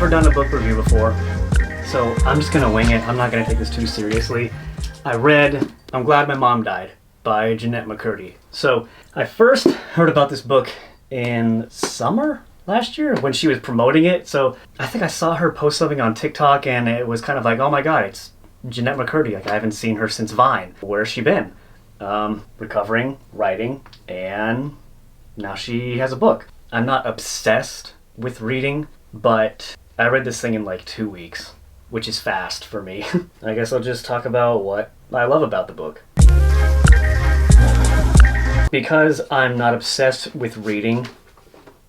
never done a book review before, so I'm just gonna wing it. I'm not gonna take this too seriously. I read I'm Glad My Mom Died by Jennette McCurdy. So I first heard about this book in summer last year when she was promoting it. So I think I saw her post something on TikTok and it was kind of like, oh my god, it's Jennette McCurdy. Like, I haven't seen her since Vine. Where's she been? Recovering, writing, and now she has a book. I'm not obsessed with reading, but I read this thing in like 2 weeks, which is fast for me. I guess I'll just talk about what I love about the book. Because I'm not obsessed with reading,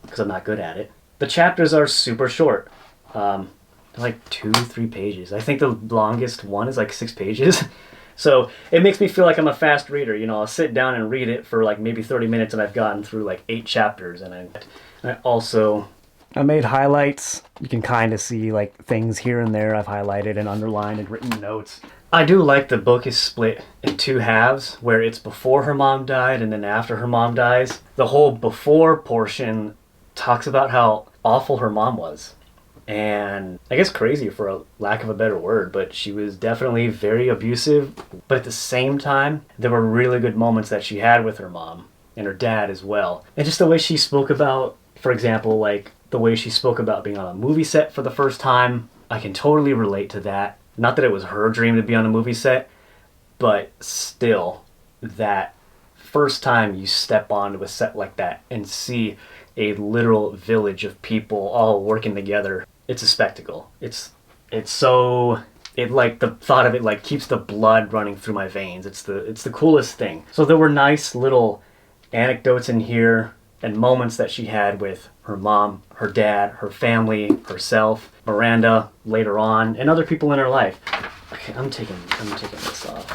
because I'm not good at it, the chapters are super short. They're like 2-3 pages. I think the longest one is like 6 pages. So it makes me feel like I'm a fast reader. You know, I'll sit down and read it for like maybe 30 minutes and I've gotten through like 8 chapters. And I made highlights. You can kind of see like things here and there I've highlighted and underlined and written notes. I do like the book is split in 2 halves, where it's before her mom died and then after her mom dies. The whole before portion talks about how awful her mom was. And I guess crazy for a lack of a better word, but she was definitely very abusive. But at the same time, there were really good moments that she had with her mom and her dad as well. And just the way she spoke about, for example, like the way she spoke about being on a movie set for the first time, I can totally relate to that. Not that it was her dream to be on a movie set, but still, that first time you step onto a set like that and see a literal village of people all working together, it's a spectacle. It's like the thought of it like keeps the blood running through my veins. It's the coolest thing. So there were nice little anecdotes in here and moments that she had with her mom, her dad, her family, herself, Miranda later on, and other people in her life. Okay, I'm taking this off.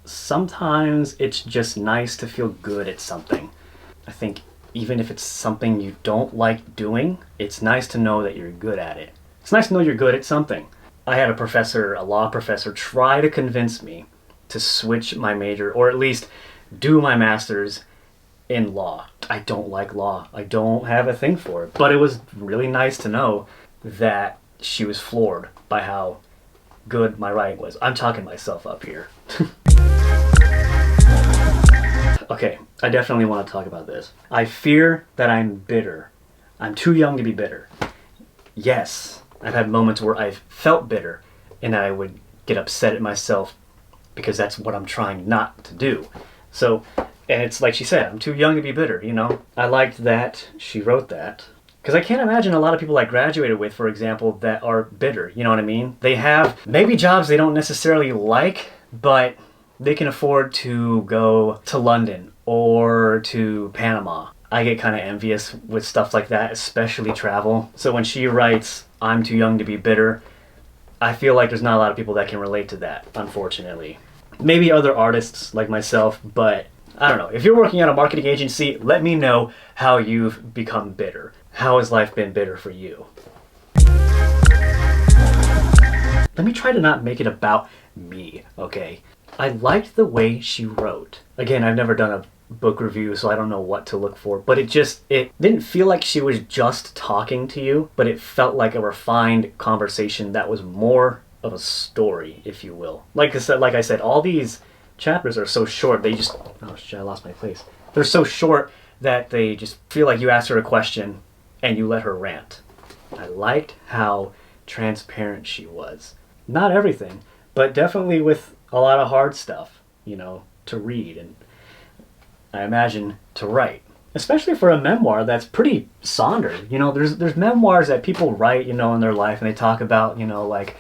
Sometimes it's just nice to feel good at something. I think even if it's something you don't like doing, it's nice to know that you're good at it. It's nice to know you're good at something. I had a law professor, try to convince me to switch my major, or at least do my master's in law. I don't like law. I don't have a thing for it. But it was really nice to know that she was floored by how good my writing was. I'm talking myself up here. Okay, I definitely want to talk about this. I fear that I'm bitter. I'm too young to be bitter. Yes, I've had moments where I've felt bitter and I would get upset at myself because that's what I'm trying not to do. So, and it's like she said, I'm too young to be bitter, you know? I liked that she wrote that. Because I can't imagine a lot of people I graduated with, for example, that are bitter, you know what I mean? They have maybe jobs they don't necessarily like, but they can afford to go to London or to Panama. I get kind of envious with stuff like that, especially travel. So when she writes, I'm too young to be bitter, I feel like there's not a lot of people that can relate to that, unfortunately. Maybe other artists like myself, but I don't know. If you're working at a marketing agency, let me know how you've become bitter. How has life been bitter for you? Let me try to not make it about me, okay? I liked the way she wrote. Again, I've never done a book review, so I don't know what to look for, but it didn't feel like she was just talking to you, but it felt like a refined conversation that was more of a story, if you will. Like I said, all these chapters are so short, oh shit, I lost my place. They're so short that they just feel like you asked her a question and you let her rant. I liked how transparent she was. Not everything, but definitely with a lot of hard stuff, you know, to read and I imagine to write. Especially for a memoir that's pretty somber. You know, there's memoirs that people write, you know, in their life and they talk about, you know, like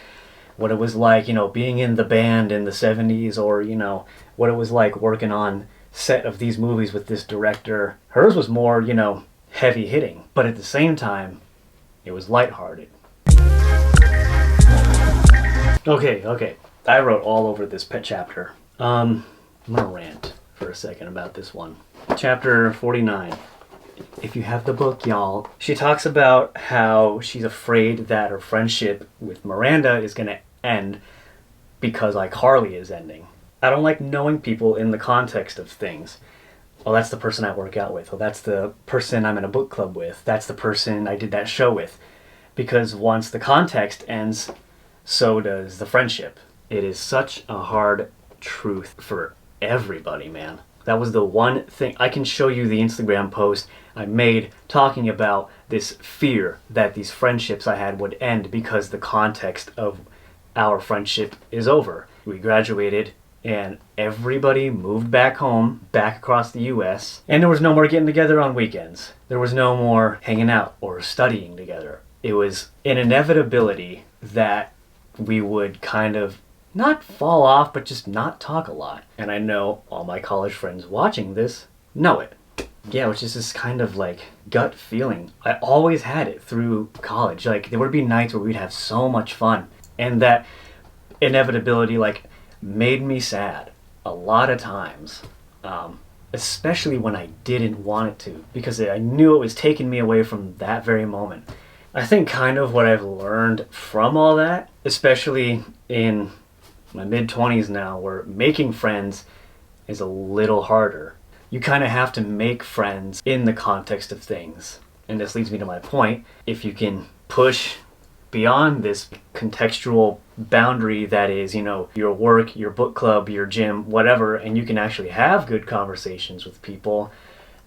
what it was like, you know, being in the band in the 70s, or, you know, what it was like working on set of these movies with this director. Hers was more, you know, heavy hitting, but at the same time, it was lighthearted. Okay. I wrote all over this pet chapter. I'm gonna rant for a second about this one. Chapter 49. If you have the book, y'all, she talks about how she's afraid that her friendship with Miranda is going to end because iCarly is ending. I don't like knowing people in the context of things. Oh, that's the person I work out with. Oh, that's the person I'm in a book club with. That's the person I did that show with. Because once the context ends, so does the friendship. It is such a hard truth for everybody, man. That was the one thing. I can show you the Instagram post I made talking about this fear that these friendships I had would end because the context of our friendship is over. We graduated and everybody moved back home, back across the US, and there was no more getting together on weekends. There was no more hanging out or studying together. It was an inevitability that we would kind of not fall off, but just not talk a lot. And I know all my college friends watching this know it. Yeah, which is this kind of like gut feeling. I always had it through college. Like there would be nights where we'd have so much fun. And that inevitability like made me sad a lot of times. Especially when I didn't want it to, because I knew it was taking me away from that very moment. I think kind of what I've learned from all that, especially in my mid-20s now, where making friends is a little harder. You kind of have to make friends in the context of things. And this leads me to my point. If you can push beyond this contextual boundary that is, your work, your book club, your gym, whatever, and you can actually have good conversations with people,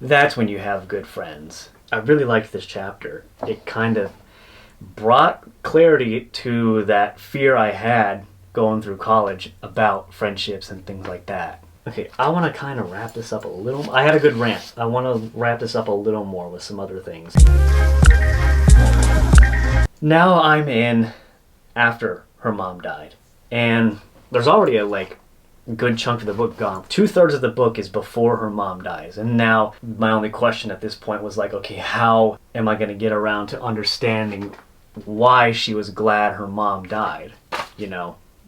that's when you have good friends. I really liked this chapter. It kind of brought clarity to that fear I had going through college about friendships and things like that. Okay, I want to kind of wrap this up a little. I had a good rant. I want to wrap this up a little more with some other things. Now I'm in after her mom died. And there's already a good chunk of the book gone. 2/3 of the book is before her mom dies. And now my only question at this point was okay, how am I going to get around to understanding why she was glad her mom died?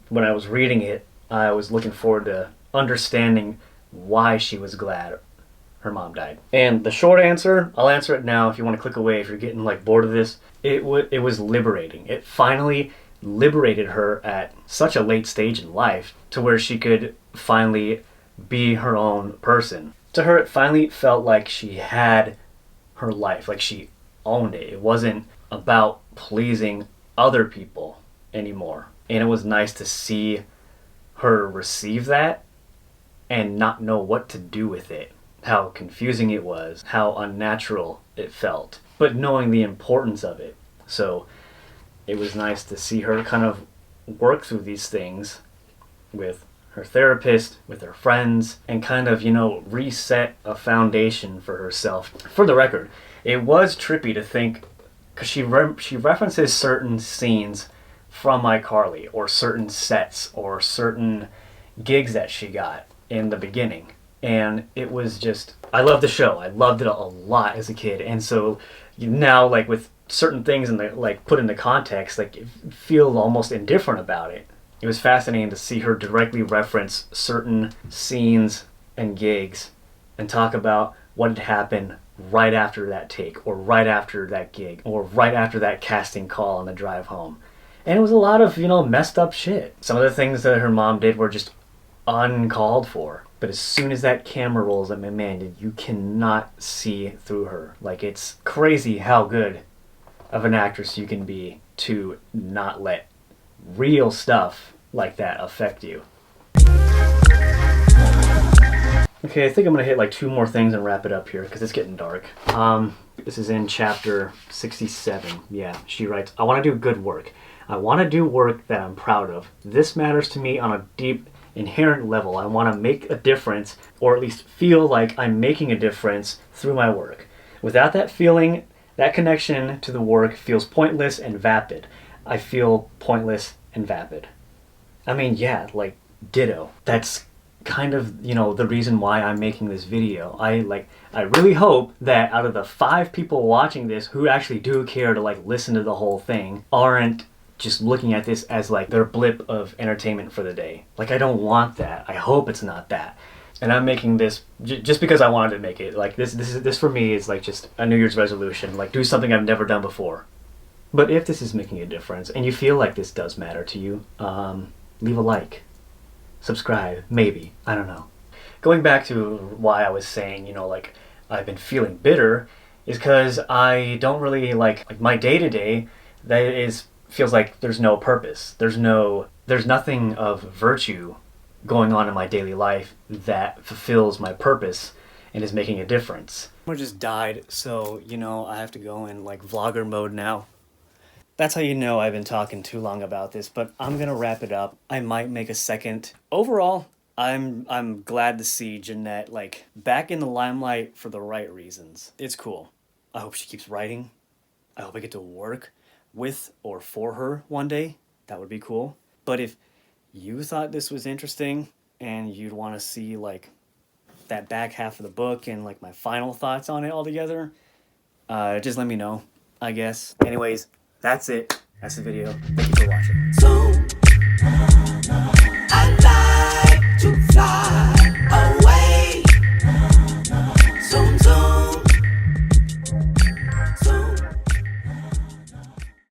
When I was reading it, I was looking forward to understanding why she was glad her mom died. And the short answer, I'll answer it now if you want to click away if you're getting bored of this. It was liberating. It finally liberated her at such a late stage in life to where she could finally be her own person. To her, it finally felt like she had her life, like she owned it. It wasn't about pleasing other people anymore. And it was nice to see her receive that and not know what to do with it. How confusing it was, how unnatural it felt, but knowing the importance of it. So it was nice to see her kind of work through these things with her therapist, with her friends, and kind of, reset a foundation for herself. For the record, it was trippy to think, because she references certain scenes from iCarly, or certain sets, or certain gigs that she got in the beginning. And it was just, I loved the show. I loved it a lot as a kid. And so now, with certain things and put into context, feel almost indifferent about it. It was fascinating to see her directly reference certain scenes and gigs and talk about what had happened right after that take, or right after that gig, or right after that casting call on the drive home. And it was a lot of, messed up shit. Some of the things that her mom did were just uncalled for. But as soon as that camera rolls at Amanda, you cannot see through her. It's crazy how good of an actress you can be to not let real stuff like that affect you. Okay, I think I'm going to hit 2 more things and wrap it up here because it's getting dark. This is in chapter 67. Yeah, she writes, I want to do good work. I want to do work that I'm proud of. This matters to me on a deep, inherent level. I want to make a difference, or at least feel like I'm making a difference through my work. Without that feeling, that connection to the work feels pointless and vapid. I feel pointless and vapid. I mean, yeah, ditto. That's kind of, the reason why I'm making this video. I really hope that out of the 5 people watching this who actually do care to listen to the whole thing aren't just looking at this as their blip of entertainment for the day. I don't want that. I hope it's not that. And I'm making this just because I wanted to make it. This for me is just a New Year's resolution. Do something I've never done before. But if this is making a difference and you feel like this does matter to you, leave a like. Subscribe, maybe. I don't know. going back to why I was saying, you know, like I've been feeling bitter, is because I don't really like my day to day. That is feels like there's no purpose. There's nothing of virtue going on in my daily life that fulfills my purpose and is making a difference. I just died, so you know I have to go in like vlogger mode now. That's how you know I've been talking too long about this, but I'm gonna wrap it up. I might make a second. Overall, I'm glad to see Jennette like back in the limelight for the right reasons. It's cool. I hope she keeps writing. I hope I get to work with or for her one day. That would be cool. But if you thought this was interesting and you'd want to see like that back half of the book and like my final thoughts on it all together, just let me know, I guess. Anyways, that's it. That's the video. Thank you for watching.